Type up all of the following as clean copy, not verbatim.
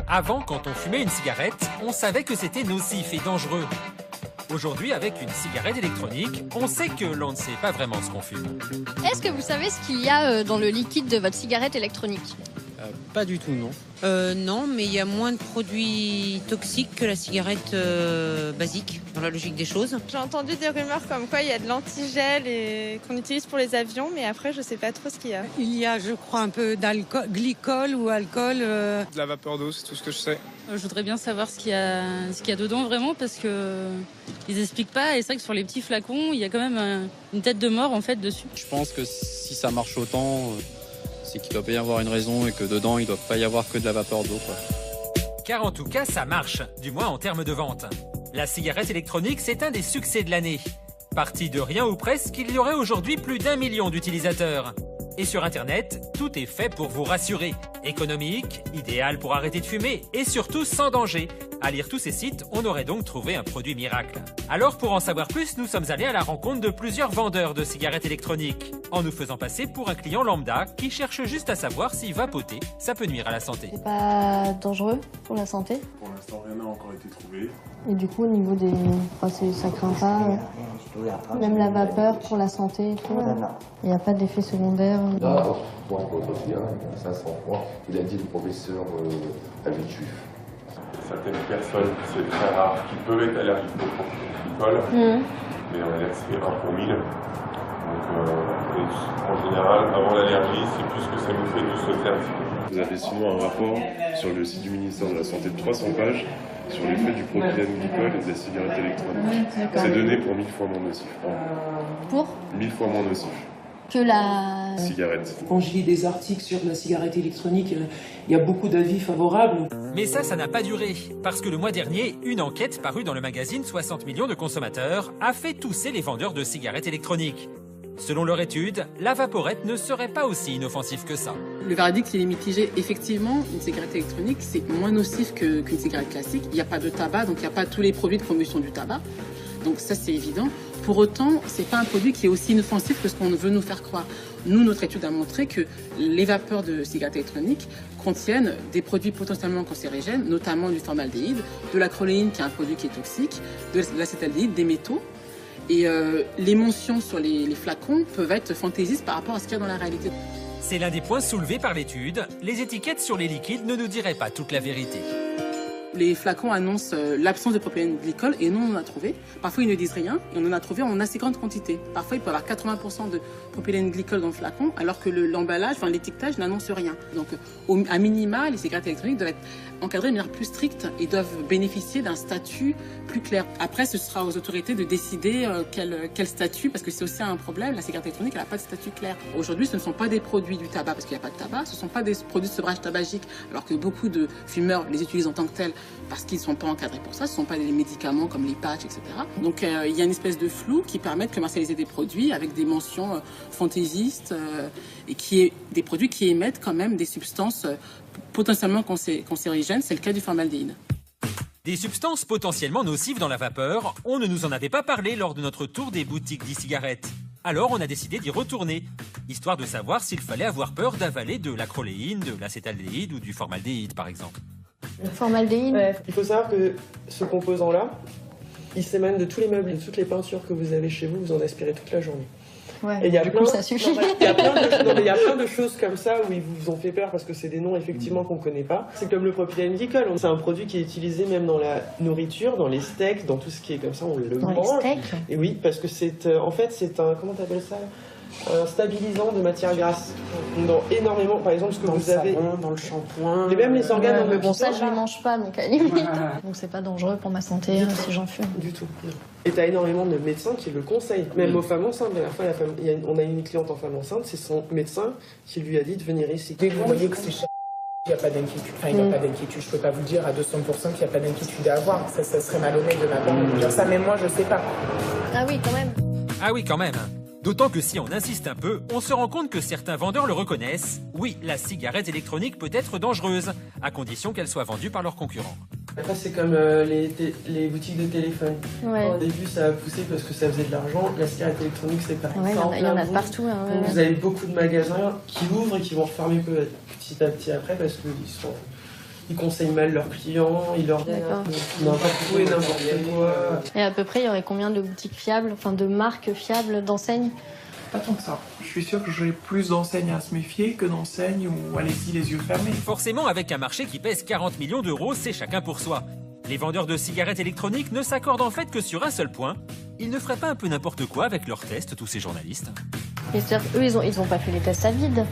Avant, quand on fumait une cigarette, on savait que c'était nocif et dangereux. Aujourd'hui, avec une cigarette électronique, on sait que l'on ne sait pas vraiment ce qu'on fume. Est-ce que vous savez ce qu'il y a dans le liquide de votre cigarette électronique? Pas du tout, non. Non, mais il y a moins de produits toxiques que la cigarette basique, dans la logique des choses. J'ai entendu des rumeurs comme quoi il y a de l'antigel et qu'on utilise pour les avions, mais après je sais pas trop ce qu'il y a. Il y a, je crois, un peu d'alcool, glycol ou alcool. De la vapeur d'eau, c'est tout ce que je sais. Je voudrais bien savoir ce qu'il y a dedans vraiment parce que ils expliquent pas et c'est vrai que sur les petits flacons, il y a quand même une tête de mort en fait dessus. Je pense que si ça marche autant, c'est qu'il doit bien y avoir une raison et que dedans, il ne doit pas y avoir que de la vapeur d'eau, quoi. Car en tout cas, ça marche, du moins en termes de vente. La cigarette électronique, c'est un des succès de l'année. Parti de rien ou presque, il y aurait aujourd'hui plus d'1 million d'utilisateurs. Et sur Internet, tout est fait pour vous rassurer. Économique, idéal pour arrêter de fumer et surtout sans danger. À lire tous ces sites, on aurait donc trouvé un produit miracle. Alors pour en savoir plus, nous sommes allés à la rencontre de plusieurs vendeurs de cigarettes électroniques, en nous faisant passer pour un client lambda qui cherche juste à savoir si vapoter, ça peut nuire à la santé. C'est pas dangereux pour la santé? Pour l'instant, rien n'a encore été trouvé. Et du coup, au niveau des... ça craint pas. Même la vapeur pour la santé et tout. Il n'y a pas d'effet secondaire. Là, pour un quotidien, 500 points, il a dit le professeur Habitude. Certaines personnes, c'est très rare, qui peuvent être allergiques au glycol, mais on va dire que c'est 1 pour 1000. Donc, en général, avant l'allergie, c'est plus que ça nous fait tous sauter un petit peu. Vous avez sinon un rapport sur le site du ministère de la Santé de 300 pages sur l'effet du propylène-glycol et de la cigarette électronique. C'est donné pour 1000 fois moins nocif. Pour 1000 fois moins nocif. que la cigarette. Quand je lis des articles sur la cigarette électronique, il y a beaucoup d'avis favorables. Mais ça n'a pas duré, parce que le mois dernier, une enquête parue dans le magazine 60 millions de consommateurs a fait tousser les vendeurs de cigarettes électroniques. Selon leur étude, la vaporette ne serait pas aussi inoffensive que ça. Le verdict il est mitigé. Effectivement, une cigarette électronique c'est moins nocif qu'une cigarette classique. Il n'y a pas de tabac, donc il n'y a pas tous les produits de combustion du tabac. Donc ça c'est évident. Pour autant, c'est pas un produit qui est aussi inoffensif que ce qu'on veut nous faire croire. Nous, notre étude a montré que les vapeurs de cigarettes électroniques contiennent des produits potentiellement cancérigènes, notamment du formaldéhyde, de la l'acroléine qui est un produit qui est toxique, de l'acétaldéhyde, des métaux. Et les mentions sur les flacons peuvent être fantaisistes par rapport à ce qu'il y a dans la réalité. C'est l'un des points soulevés par l'étude. Les étiquettes sur les liquides ne nous diraient pas toute la vérité. Les flacons annoncent l'absence de propylène-glycol et nous on en a trouvé. Parfois ils ne disent rien et on en a trouvé en assez grande quantité. Parfois il peut y avoir 80% de propylène-glycol dans le flacon alors que l'emballage, l'étiquetage n'annonce rien. Donc à minima, les cigarettes électroniques doivent être encadrées de manière plus stricte et doivent bénéficier d'un statut plus clair. Après ce sera aux autorités de décider quel statut, parce que c'est aussi un problème, la cigarette électronique elle n'a pas de statut clair. Aujourd'hui ce ne sont pas des produits du tabac parce qu'il n'y a pas de tabac, ce ne sont pas des produits de sevrage tabagique alors que beaucoup de fumeurs les utilisent en tant que tels parce qu'ils ne sont pas encadrés pour ça, ce ne sont pas des médicaments comme les patchs, etc. Donc il y a une espèce de flou qui permet de commercialiser des produits avec des mentions fantaisistes et des produits qui émettent quand même des substances potentiellement cancérigènes, c'est le cas du formaldéhyde. Des substances potentiellement nocives dans la vapeur, on ne nous en avait pas parlé lors de notre tour des boutiques d'e-cigarettes. Alors on a décidé d'y retourner, histoire de savoir s'il fallait avoir peur d'avaler de l'acroléine, de l'acétaldéhyde ou du formaldéhyde par exemple. Le formaldéhyde. Ouais. Il faut savoir que ce composant-là, il s'émane de tous les meubles et de toutes les peintures que vous avez chez vous, vous en aspirez toute la journée. Ouais, et du coup ça suffit. Il y a plein de choses comme ça où ils vous ont fait peur parce que c'est des noms effectivement qu'on ne connaît pas. C'est comme le propylène-glycol, c'est un produit qui est utilisé même dans la nourriture, dans les steaks, dans tout ce qui est comme ça, on le mange. Dans les steaks. Et oui, parce que c'est en fait c'est un, comment t'appelles ça, un stabilisant de matière grasse. Dans énormément, par exemple, ce que dans vous le avez savon, dans le shampoing. Et même les organes en mais bon, ça je ne mange pas donc à la limite. Donc c'est pas dangereux pour ma santé si j'en fume. Du tout. Et tu as énormément de médecins qui le conseillent, même aux femmes enceintes. La dernière fois, on a une cliente en femme enceinte, c'est son médecin qui lui a dit de venir ici. Dès que vous voyez que c'est cher, il n'y a pas d'inquiétude. Enfin, il n'y a pas d'inquiétude. Je ne peux pas vous dire à 200% qu'il n'y a pas d'inquiétude à avoir. Ça serait malhonnête de ma part de dire ça, mais moi, je ne sais pas. Ah oui, quand même. Ah oui, quand même. D'autant que si on insiste un peu, on se rend compte que certains vendeurs le reconnaissent. Oui, la cigarette électronique peut être dangereuse, à condition qu'elle soit vendue par leurs concurrents. Après, c'est comme les boutiques de téléphone. Ouais. Au début, ça a poussé parce que ça faisait de l'argent. La cigarette électronique, c'est pareil. Ouais, il y en a partout. Hein, donc, vous avez beaucoup de magasins qui ouvrent et qui vont refermer petit à petit après parce qu'ils Ils conseillent mal leurs clients, ils leur disent n'importe où et n'importe quoi. Et à peu près, il y aurait combien de boutiques fiables, enfin de marques fiables, d'enseignes? Pas tant que ça. Je suis sûr que j'aurai plus d'enseignes à se méfier que d'enseignes où allez-y les yeux fermés. Forcément, avec un marché qui pèse 40 millions d'euros, c'est chacun pour soi. Les vendeurs de cigarettes électroniques ne s'accordent en fait que sur un seul point. Ils ne feraient pas un peu n'importe quoi avec leurs tests, tous ces journalistes? Et c'est-à-dire qu'eux, ils ont pas fait les tests à vide.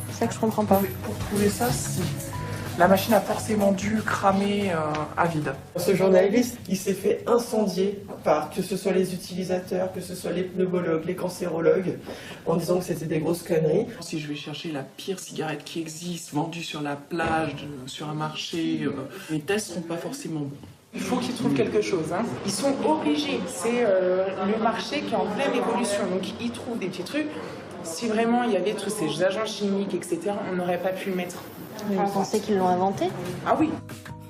C'est ça que je comprends pas. Pour trouver ça, si. La machine a forcément dû cramer à vide. Ce journaliste, il s'est fait incendier par que ce soit les utilisateurs, que ce soit les pneumologues, les cancérologues, en disant que c'était des grosses conneries. Si je vais chercher la pire cigarette qui existe, vendue sur la plage, sur un marché, les tests sont pas forcément bons. Il faut qu'ils trouvent quelque chose. Hein. Ils sont obligés. C'est le marché qui est en pleine évolution. Donc ils trouvent des petits trucs. Si vraiment il y avait tous ces agents chimiques, etc., on n'aurait pas pu le mettre. Vous pensez qu'ils l'ont inventé? Ah oui.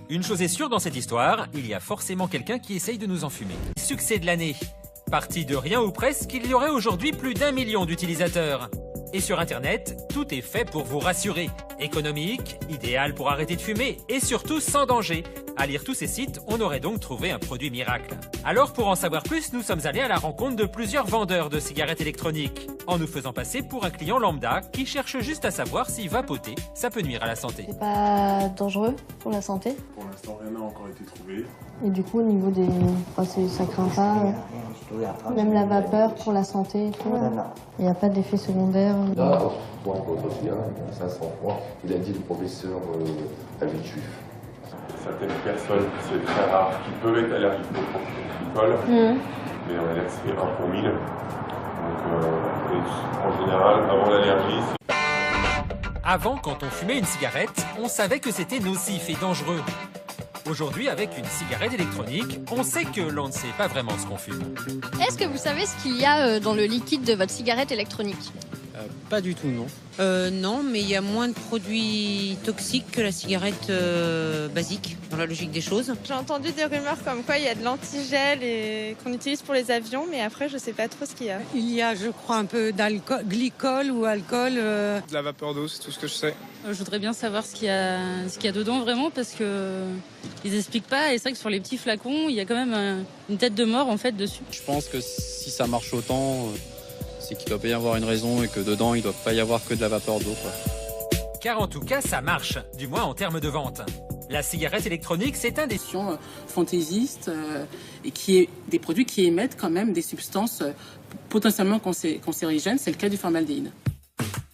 Une chose est sûre dans cette histoire, il y a forcément quelqu'un qui essaye de nous enfumer. Succès de l'année. Parti de rien ou presque, il y aurait aujourd'hui plus d'1 million d'utilisateurs. Et sur Internet, tout est fait pour vous rassurer. Économique, idéal pour arrêter de fumer et surtout sans danger. À lire tous ces sites, on aurait donc trouvé un produit miracle. Alors pour en savoir plus, nous sommes allés à la rencontre de plusieurs vendeurs de cigarettes électroniques, en nous faisant passer pour un client lambda qui cherche juste à savoir si vapoter, ça peut nuire à la santé. C'est pas dangereux pour la santé? Pour l'instant, rien n'a encore été trouvé. Et du coup, au niveau des... Enfin, ça craint pas, même la vapeur pour la santé et tout. Il n'y a pas d'effet secondaire. Là, pour un quotidien, 500 points, il a dit le professeur Avitu. Certaines personnes, c'est très rare, qui peuvent être allergiques au propylène, mais on va dire que c'est 1 pour 1000. Donc, en général, avant l'allergie, Avant, quand on fumait une cigarette, on savait que c'était nocif et dangereux. Aujourd'hui, avec une cigarette électronique, on sait que l'on ne sait pas vraiment ce qu'on fume. Est-ce que vous savez ce qu'il y a dans le liquide de votre cigarette électronique? Pas du tout, non. Non, mais il y a moins de produits toxiques que la cigarette basique, dans la logique des choses. J'ai entendu des rumeurs comme quoi il y a de l'antigel et qu'on utilise pour les avions, mais après je sais pas trop ce qu'il y a. Il y a, je crois, un peu d'alcool, glycol ou alcool. De la vapeur d'eau, c'est tout ce que je sais. Je voudrais bien savoir ce qu'il y a dedans vraiment, parce que ils expliquent pas. Et c'est vrai que sur les petits flacons, il y a quand même une tête de mort en fait dessus. Je pense que si ça marche autant, c'est qu'il doit bien y avoir une raison et que dedans, il ne doit pas y avoir que de la vapeur d'eau, quoi. Car en tout cas, ça marche, du moins en termes de vente. La cigarette électronique, c'est un des fantaisistes et qui est des produits qui émettent quand même des substances potentiellement cancérigènes. C'est le cas du formaldéhyde.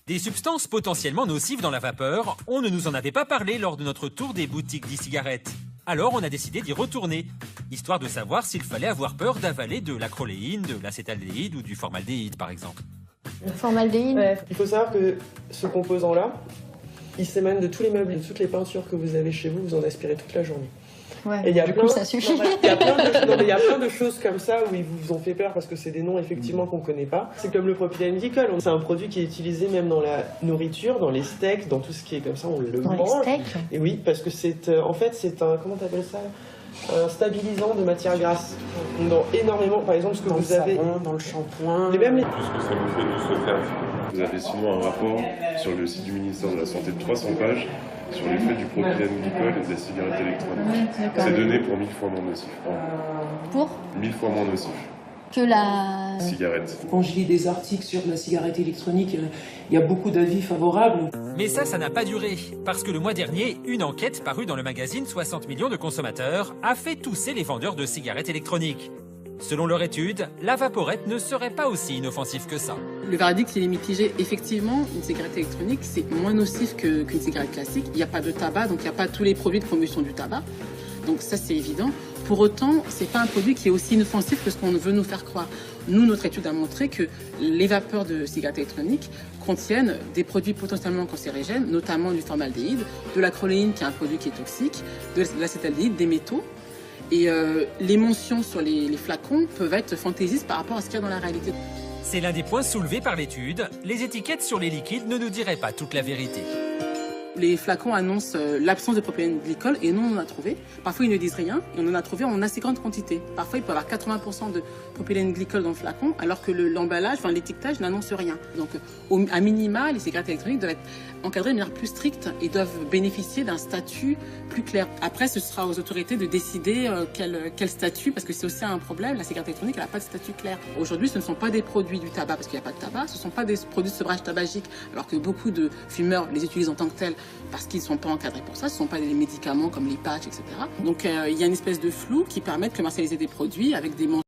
Des substances potentiellement nocives dans la vapeur, on ne nous en avait pas parlé lors de notre tour des boutiques d'e-cigarettes. Alors on a décidé d'y retourner, histoire de savoir s'il fallait avoir peur d'avaler de l'acroléine, de l'acétaldéhyde ou du formaldéhyde par exemple. Le formaldéhyde? Ouais. Il faut savoir que ce composant-là, il s'émane de tous les meubles et de toutes les peintures que vous avez chez vous, vous en aspirez toute la journée. Ouais, et il y a du plein, coup, ça suffit. Il y a plein de choses comme ça où ils vous ont fait peur parce que c'est des noms effectivement qu'on connaît pas. C'est comme le propylène glycol. C'est un produit qui est utilisé même dans la nourriture, dans les steaks, dans tout ce qui est comme ça, on le mange. Dans les steaks? Et oui, parce que c'est en fait c'est un, comment t'appelles ça, un stabilisant de matière grasse. Dans énormément, par exemple ce que vous avez dans le shampoing. Et même les... puisque ça nous fait du sauter un petit peu. Vous avez sinon un rapport sur le site du ministère de la Santé de 300 pages sur l'effet du propylène glycol et de la cigarette électronique. C'est donné pour 1000 fois moins nocif. Pour 1000 fois moins nocif. que la Cigarette. Quand je lis des articles sur la cigarette électronique, il y a beaucoup d'avis favorables. Mais ça n'a pas duré, parce que le mois dernier, une enquête parue dans le magazine 60 millions de consommateurs a fait tousser les vendeurs de cigarettes électroniques. Selon leur étude, la vaporette ne serait pas aussi inoffensive que ça. Le verdict, il est mitigé. Effectivement, une cigarette électronique, c'est moins nocif qu'une cigarette classique. Il n'y a pas de tabac, donc il n'y a pas tous les produits de combustion du tabac. Donc ça, c'est évident. Pour autant, c'est pas un produit qui est aussi inoffensif que ce qu'on veut nous faire croire. Nous, notre étude a montré que les vapeurs de cigarettes électroniques contiennent des produits potentiellement cancérigènes, notamment du formaldéhyde, de l'acroléine, qui est un produit qui est toxique, de l'acétaldéhyde, des métaux. Et les mentions sur les flacons peuvent être fantaisistes par rapport à ce qu'il y a dans la réalité. C'est l'un des points soulevés par l'étude. Les étiquettes sur les liquides ne nous diraient pas toute la vérité. Les flacons annoncent l'absence de propylène glycol et nous on en a trouvé. Parfois ils ne disent rien et on en a trouvé en assez grande quantité. Parfois il peut y avoir 80% de propylène glycol dans le flacon alors que l'emballage, l'étiquetage n'annonce rien. Donc à minima, les cigarettes électroniques doivent être encadrés de manière plus stricte et doivent bénéficier d'un statut plus clair. Après, ce sera aux autorités de décider quel statut, parce que c'est aussi un problème, la cigarette électronique, elle n'a pas de statut clair. Aujourd'hui, ce ne sont pas des produits du tabac, parce qu'il n'y a pas de tabac, ce ne sont pas des produits de sevrage tabagique, alors que beaucoup de fumeurs les utilisent en tant que tels, parce qu'ils ne sont pas encadrés pour ça, ce ne sont pas des médicaments comme les patchs, etc. Donc il y a une espèce de flou qui permet de commercialiser des produits avec des